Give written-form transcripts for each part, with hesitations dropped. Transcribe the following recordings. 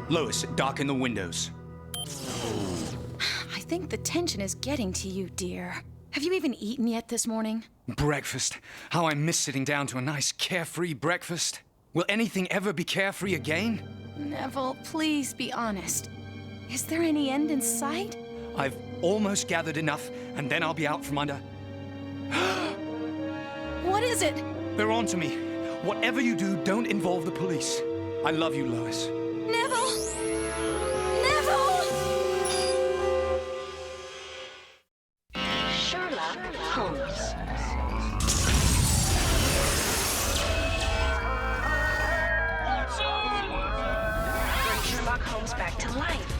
Lois, darken the windows. I think the tension is getting to you, dear. Have you even eaten yet this morning? Breakfast. How I miss sitting down to a nice carefree breakfast. Will anything ever be carefree again? Neville, please be honest. Is there any end in sight? I've almost gathered enough, and then I'll be out from under. What is it? They're on to me. Whatever you do, don't involve the police. I love you, Lois. Neville! Neville! Sherlock Holmes. Bring Sherlock Holmes back to life.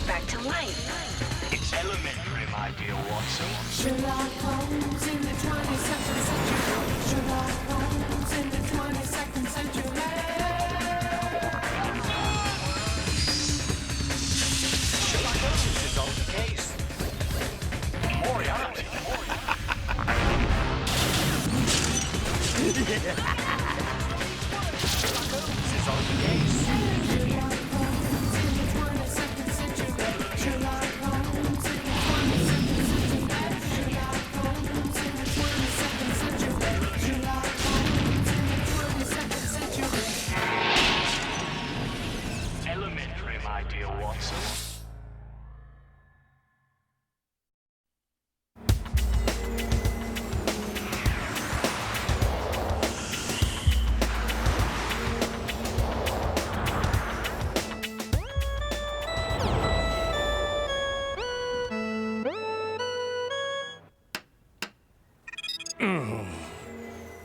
Back to life. It's elementary, my dear Watson. Sherlock Holmes in the 22nd century. Sherlock Holmes in the 22nd century. Sherlock Holmes is on the case. Moriarty. Sherlock Holmes is on the case. Sherlock Holmes in the 22nd century. Sherlock Holmes in the 22nd century. Sherlock Holmes in the 22nd century. Sherlock Holmes in the 22nd century. Elementary, my dear Watson.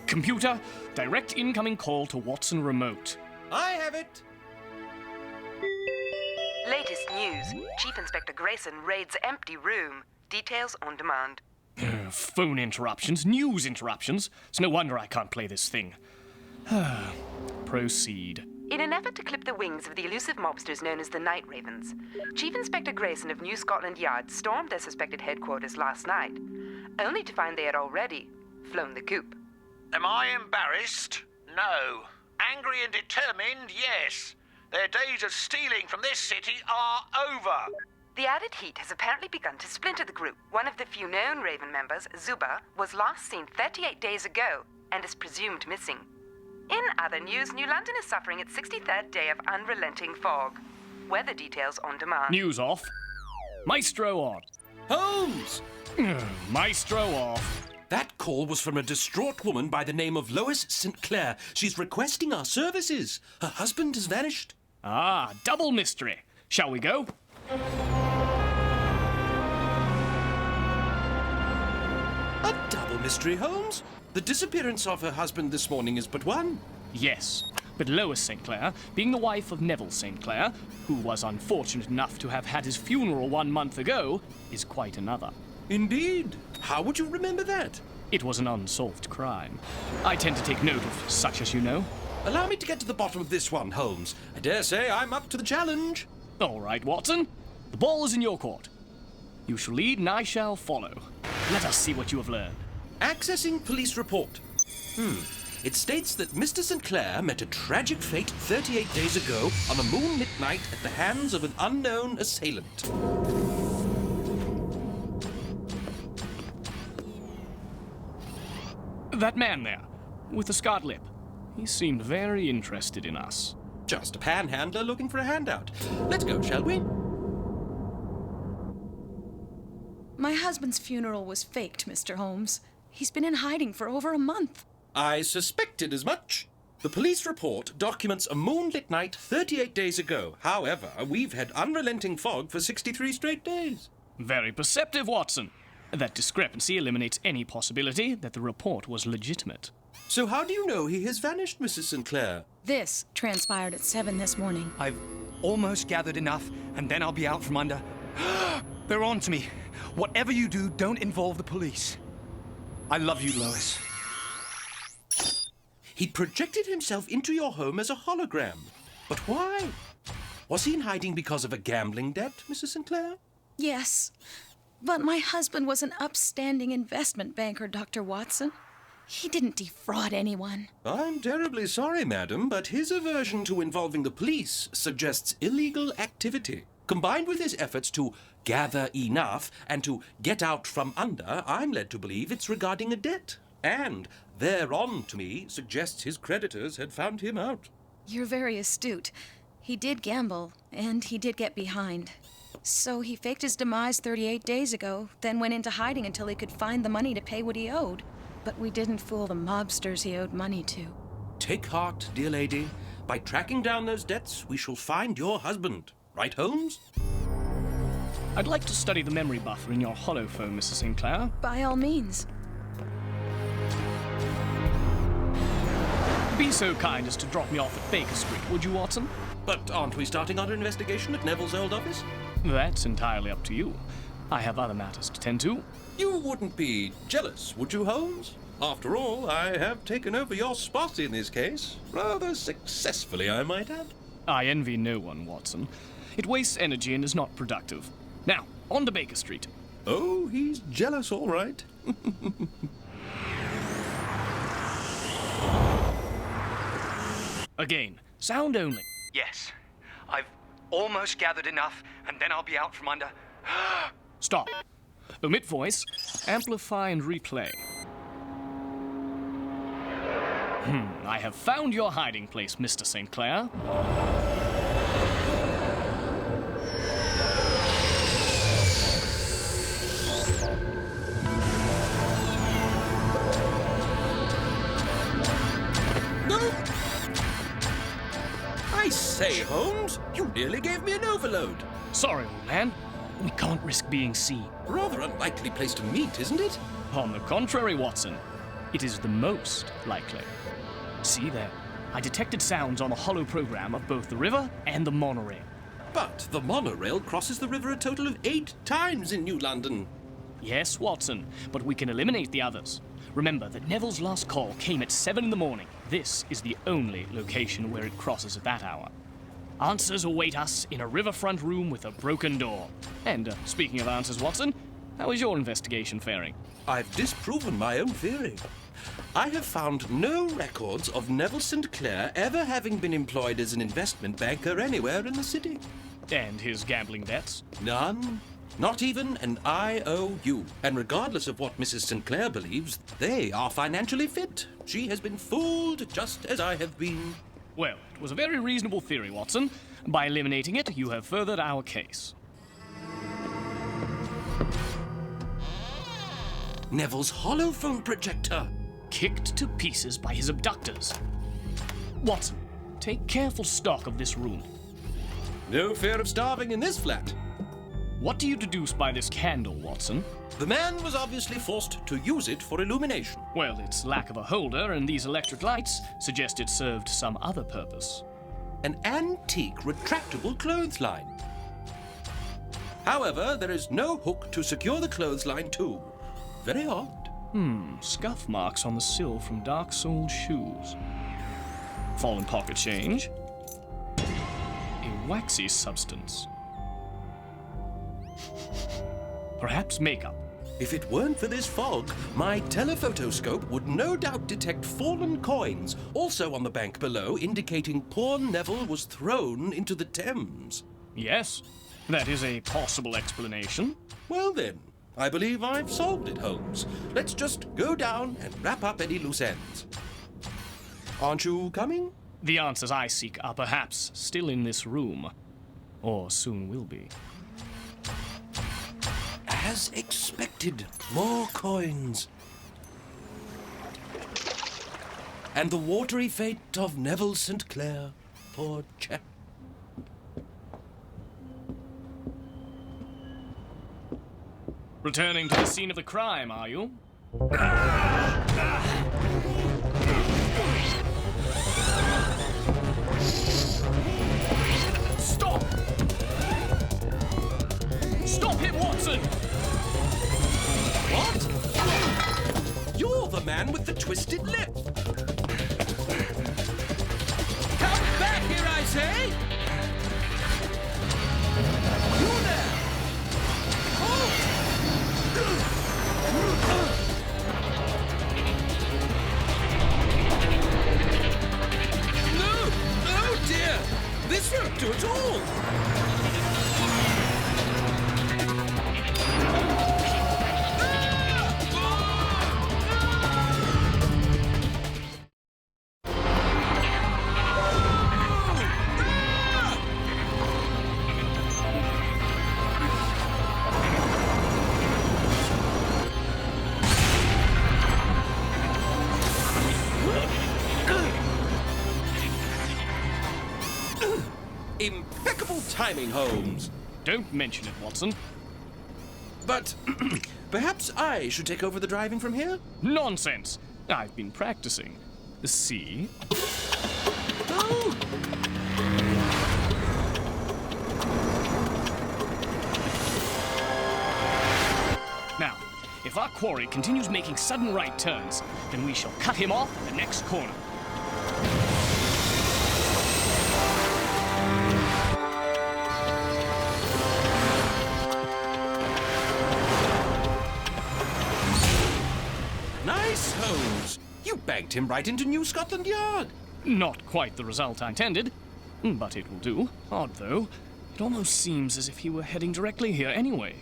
Computer, direct incoming call to Watson Remote. I have it. Latest news. Chief Inspector Grayson raids empty room. Details on demand. Phone interruptions, news interruptions. It's no wonder I can't play this thing. Proceed. In an effort to clip the wings of the elusive mobsters known as the Night Ravens, Chief Inspector Grayson of New Scotland Yard stormed their suspected headquarters last night, only to find they had already flown the coop. Am I embarrassed? No. Angry and determined? Yes. Their days of stealing from this city are over. The added heat has apparently begun to splinter the group. One of the few known Raven members, Zuba, was last seen 38 days ago and is presumed missing. In other news, New London is suffering its 63rd day of unrelenting fog. Weather details on demand. News off. Maestro on. Holmes! Maestro off. That call was from a distraught woman by the name of Lois St. Clair. She's requesting our services. Her husband has vanished. Ah, double mystery. Shall we go? A double mystery, Holmes? The disappearance of her husband this morning is but one. Yes, but Lois St. Clair, being the wife of Neville St. Clair, who was unfortunate enough to have had his funeral 1 month ago, is quite another. Indeed. How would you remember that? It was an unsolved crime. I tend to take note of such as you know. Allow me to get to the bottom of this one, Holmes. I dare say I'm up to the challenge. All right, Watson. The ball is in your court. You shall lead and I shall follow. Let us see what you have learned. Accessing police report. It states that Mr. St. Clair met a tragic fate 38 days ago on a moonlit night at the hands of an unknown assailant. That man there, with the scarred lip. He seemed very interested in us. Just a panhandler looking for a handout. Let's go, shall we? My husband's funeral was faked, Mr. Holmes. He's been in hiding for over a month. I suspected as much. The police report documents a moonlit night 38 days ago. However, we've had unrelenting fog for 63 straight days. Very perceptive, Watson. That discrepancy eliminates any possibility that the report was legitimate. So how do you know he has vanished, Mrs. St. Clair? This transpired at 7 this morning. I've almost gathered enough, and then I'll be out from under. They're on to me. Whatever you do, don't involve the police. I love you, Lois. He projected himself into your home as a hologram. But why? Was he in hiding because of a gambling debt, Mrs. St. Clair? Yes, but my husband was an upstanding investment banker, Dr. Watson. He didn't defraud anyone. I'm terribly sorry, madam, but his aversion to involving the police suggests illegal activity. Combined with his efforts to gather enough and to get out from under, I'm led to believe it's regarding a debt. And thereon, to me, suggests his creditors had found him out. You're very astute. He did gamble, and he did get behind. So he faked his demise 38 days ago, then went into hiding until he could find the money to pay what he owed. But we didn't fool the mobsters he owed money to. Take heart, dear lady. By tracking down those debts, we shall find your husband. Right, Holmes? I'd like to study the memory buffer in your holophone, Mrs. Sinclair. By all means. Be so kind as to drop me off at Baker Street, would you, Watson? But aren't we starting our investigation at Neville's old office? That's entirely up to you. I have other matters to tend to. You wouldn't be jealous, would you, Holmes? After all, I have taken over your spot in this case. Rather successfully, I might add. I envy no one, Watson. It wastes energy and is not productive. Now, on to Baker Street. Oh, he's jealous, all right. Again, sound only. Yes. I've almost gathered enough, and then I'll be out from under. Stop. Omit voice, amplify and replay. I have found your hiding place, Mr. Sinclair. No! I say, Holmes, you nearly gave me an overload. Sorry, old man. We can't risk being seen. Rather unlikely place to meet, isn't it? On the contrary, Watson, it is the most likely. See there, I detected sounds on the holo program of both the river and the monorail. But the monorail crosses the river a total of 8 times in New London. Yes, Watson, but we can eliminate the others. Remember that Neville's last call came at 7 in the morning. This is the only location where it crosses at that hour. Answers await us in a riverfront room with a broken door. And speaking of answers, Watson, how is your investigation faring? I've disproven my own theory. I have found no records of Neville St. Clair ever having been employed as an investment banker anywhere in the city. And his gambling debts? None. Not even an IOU. And regardless of what Mrs. St. Clair believes, they are financially fit. She has been fooled just as I have been. Well, it was a very reasonable theory, Watson. By eliminating it, you have furthered our case. Neville's holophone projector. Kicked to pieces by his abductors. Watson, take careful stock of this room. No fear of starving in this flat. What do you deduce by this candle, Watson? The man was obviously forced to use it for illumination. Well, its lack of a holder and these electric lights suggest it served some other purpose. An antique retractable clothesline. However, there is no hook to secure the clothesline to. Very odd. Scuff marks on the sill from dark-soled shoes. Fallen pocket change. A waxy substance. Perhaps makeup. If it weren't for this fog, my telephotoscope would no doubt detect fallen coins, also on the bank below, indicating poor Neville was thrown into the Thames. Yes, that is a possible explanation. Well then, I believe I've solved it, Holmes. Let's just go down and wrap up any loose ends. Aren't you coming? The answers I seek are perhaps still in this room. Or soon will be. As expected, more coins. And the watery fate of Neville St. Clair, poor chap. Returning to the scene of the crime, are you? Stop! Stop him, Watson! What? You're the man with the twisted lip. Come back here, I say! You there! Halt! Impeccable timing, Holmes. Don't mention it, Watson. But perhaps I should take over the driving from here? Nonsense! I've been practicing. See? Oh! Now, if our quarry continues making sudden right turns, then we shall cut him off at the next corner. Nice, Holmes. You banked him right into New Scotland Yard. Not quite the result I intended, but it will do. Odd, though. It almost seems as if he were heading directly here anyway.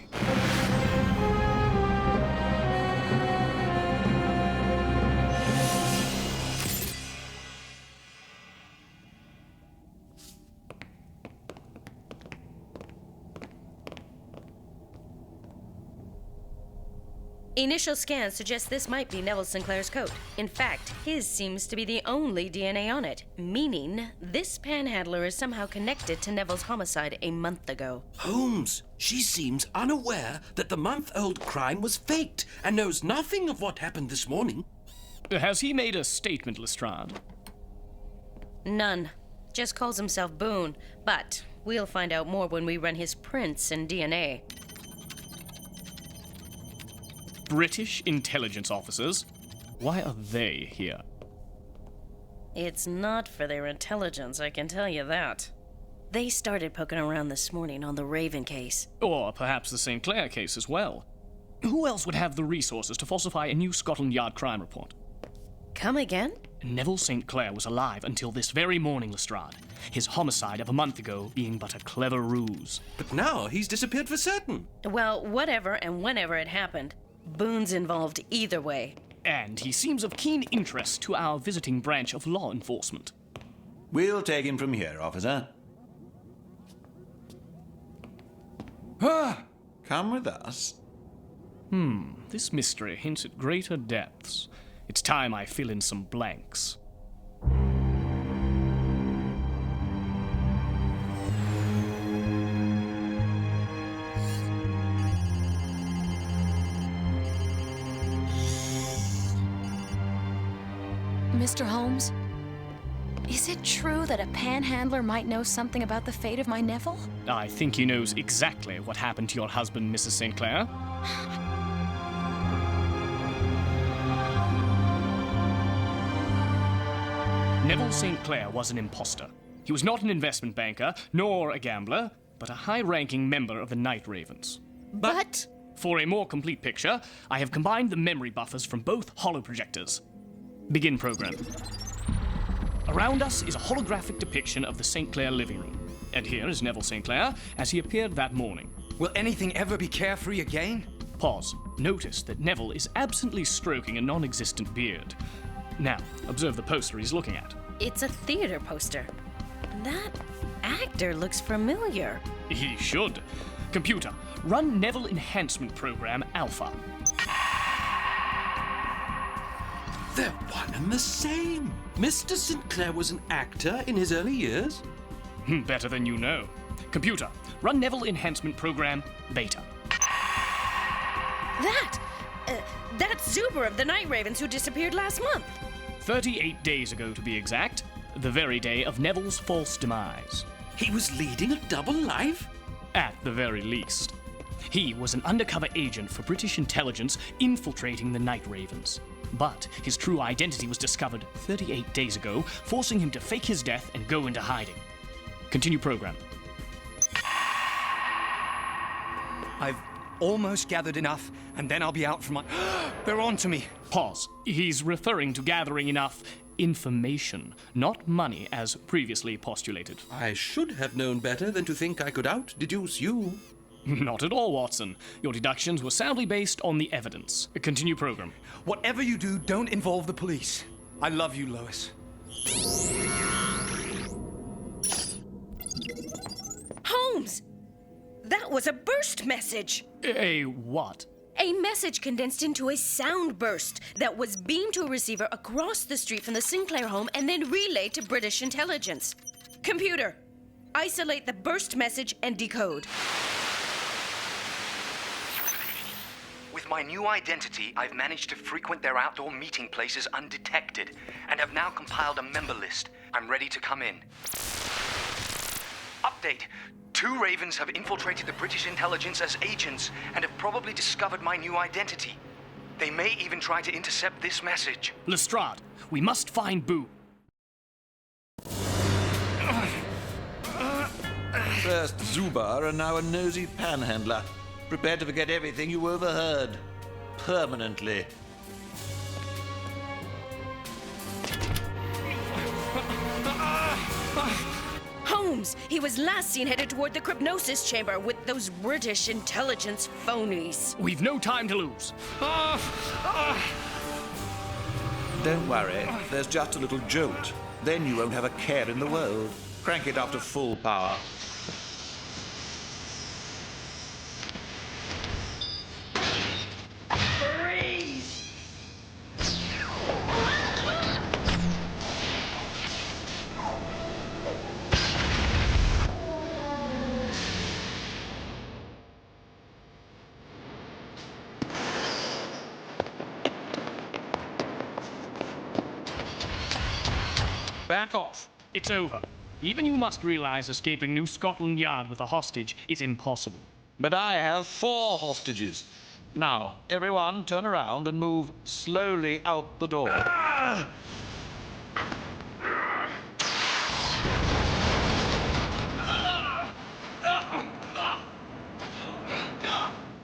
Initial scans suggest this might be Neville Sinclair's coat. In fact, his seems to be the only DNA on it, meaning this panhandler is somehow connected to Neville's homicide a month ago. Holmes, she seems unaware that the month-old crime was faked and knows nothing of what happened this morning. Has he made a statement, Lestrade? None. Just calls himself Boone, but we'll find out more when we run his prints and DNA. British intelligence officers? Why are they here? It's not for their intelligence, I can tell you that. They started poking around this morning on the Raven case. Or perhaps the St. Clair case as well. Who else would have the resources to falsify a new Scotland Yard crime report? Come again? Neville St. Clair was alive until this very morning, Lestrade. His homicide of a month ago being but a clever ruse. But now he's disappeared for certain. Well, whatever and whenever it happened, Boone's involved either way. And he seems of keen interest to our visiting branch of law enforcement. We'll take him from here, officer. Come with us. This mystery hints at greater depths. It's time I fill in some blanks. Mr. Holmes, is it true that a panhandler might know something about the fate of my Neville? I think he knows exactly what happened to your husband, Mrs. St. Clair. Neville St. Clair was an imposter. He was not an investment banker, nor a gambler, but a high-ranking member of the Night Ravens. But... For a more complete picture, I have combined the memory buffers from both holoprojectors. Begin program. Around us is a holographic depiction of the St. Clair living room. And here is Neville St. Clair as he appeared that morning. Will anything ever be carefree again? Pause. Notice that Neville is absently stroking a non-existent beard. Now, observe the poster he's looking at. It's a theater poster. That actor looks familiar. He should. Computer, run Neville Enhancement Program Alpha. They're one and the same. Mr. St. Clair was an actor in his early years. Better than you know. Computer, run Neville Enhancement Program Beta. That's Zuber of the Night Ravens who disappeared last month. 38 days ago, to be exact. The very day of Neville's false demise. He was leading a double life? At the very least. He was an undercover agent for British intelligence infiltrating the Night Ravens. But his true identity was discovered 38 days ago, forcing him to fake his death and go into hiding. Continue program. I've almost gathered enough, and then I'll be out from my... They're on to me. Pause. He's referring to gathering enough information, not money as previously postulated. I should have known better than to think I could out-deduce you. Not at all, Watson. Your deductions were soundly based on the evidence. Continue program. Whatever you do, don't involve the police. I love you, Lois. Holmes! That was a burst message! A what? A message condensed into a sound burst that was beamed to a receiver across the street from the Sinclair home and then relayed to British intelligence. Computer, Isolate the burst message and decode. With my new identity, I've managed to frequent their outdoor meeting places undetected, and have now compiled a member list. I'm ready to come in. Update. 2 Ravens have infiltrated the British intelligence as agents and have probably discovered my new identity. They may even try to intercept this message. Lestrade, we must find Boo. First Zuba and now a nosy panhandler. Prepare to forget everything you overheard. Permanently. Holmes! He was last seen headed toward the Crypnosis chamber with those British intelligence phonies. We've no time to lose. Don't worry, there's just a little jolt. Then you won't have a care in the world. Crank it up to full power. Back off. It's over. Even you must realize escaping New Scotland Yard with a hostage is impossible. But I have 4 hostages. Now, everyone turn around and move slowly out the door.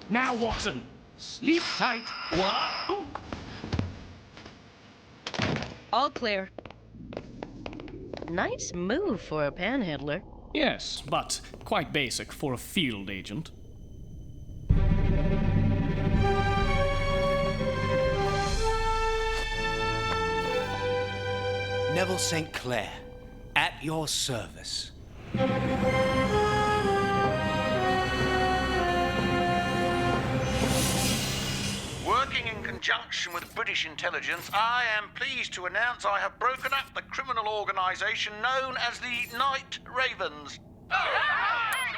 Now, Watson, sleep tight. What? All clear. Nice move for a panhandler. Yes, but quite basic for a field agent. Neville St. Clair, at your service. Working in conjunction with British intelligence, I am pleased to announce I have broken up the criminal organisation known as the Night Ravens.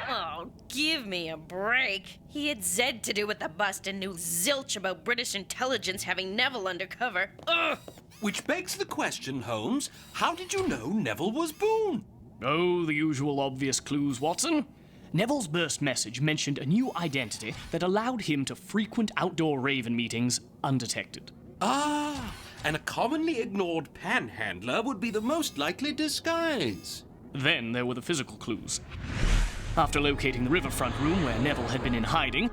Oh, give me a break. He had Z to do with the bust and knew zilch about British intelligence having Neville undercover. Ugh! Which begs the question, Holmes, how did you know Neville was Boone? Oh, the usual obvious clues, Watson. Neville's burst message mentioned a new identity that allowed him to frequent outdoor Raven meetings undetected. Ah, and a commonly ignored panhandler would be the most likely disguise. Then there were the physical clues. After locating the riverfront room where Neville had been in hiding,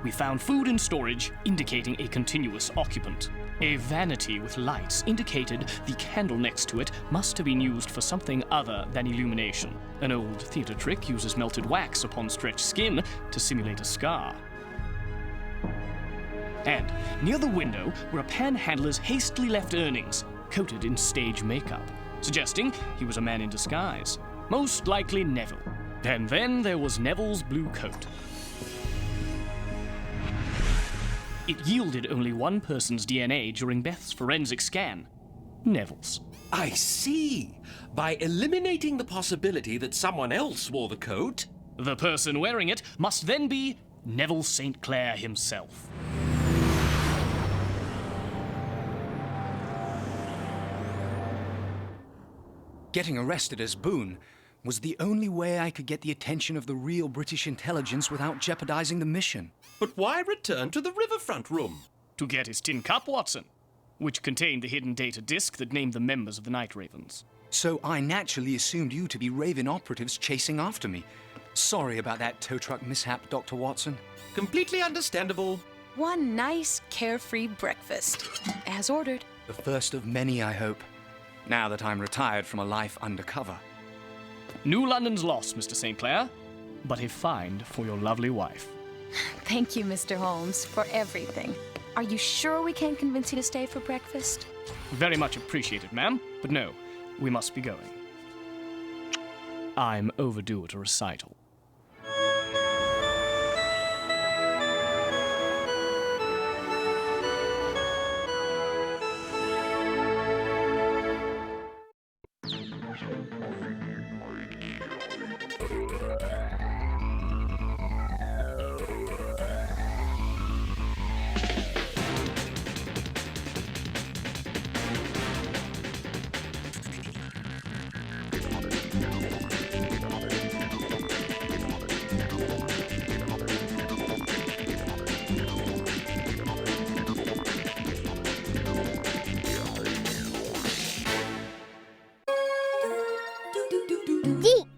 we found food in storage indicating a continuous occupant. A vanity with lights indicated the candle next to it must have been used for something other than illumination. An old theater trick uses melted wax upon stretched skin to simulate a scar. And near the window were a panhandler's hastily left earnings, coated in stage makeup, suggesting he was a man in disguise, most likely Neville. And then there was Neville's blue coat. It yielded only one person's DNA during Beth's forensic scan. Neville's. I see. By eliminating the possibility that someone else wore the coat... The person wearing it must then be Neville St. Clair himself. Getting arrested as Boone was the only way I could get the attention of the real British intelligence without jeopardizing the mission. But why return to the riverfront room? To get his tin cup, Watson, which contained the hidden data disk that named the members of the Night Ravens. So I naturally assumed you to be Raven operatives chasing after me. Sorry about that tow truck mishap, Dr. Watson. Completely understandable. One nice, carefree breakfast. As ordered. The first of many, I hope, now that I'm retired from a life undercover. New London's lost, Mr. St. Clair, but a find for your lovely wife. Thank you, Mr. Holmes, for everything. Are you sure we can't convince you to stay for breakfast? Very much appreciated, ma'am, but no, we must be going. I'm overdue at a recital. Geek.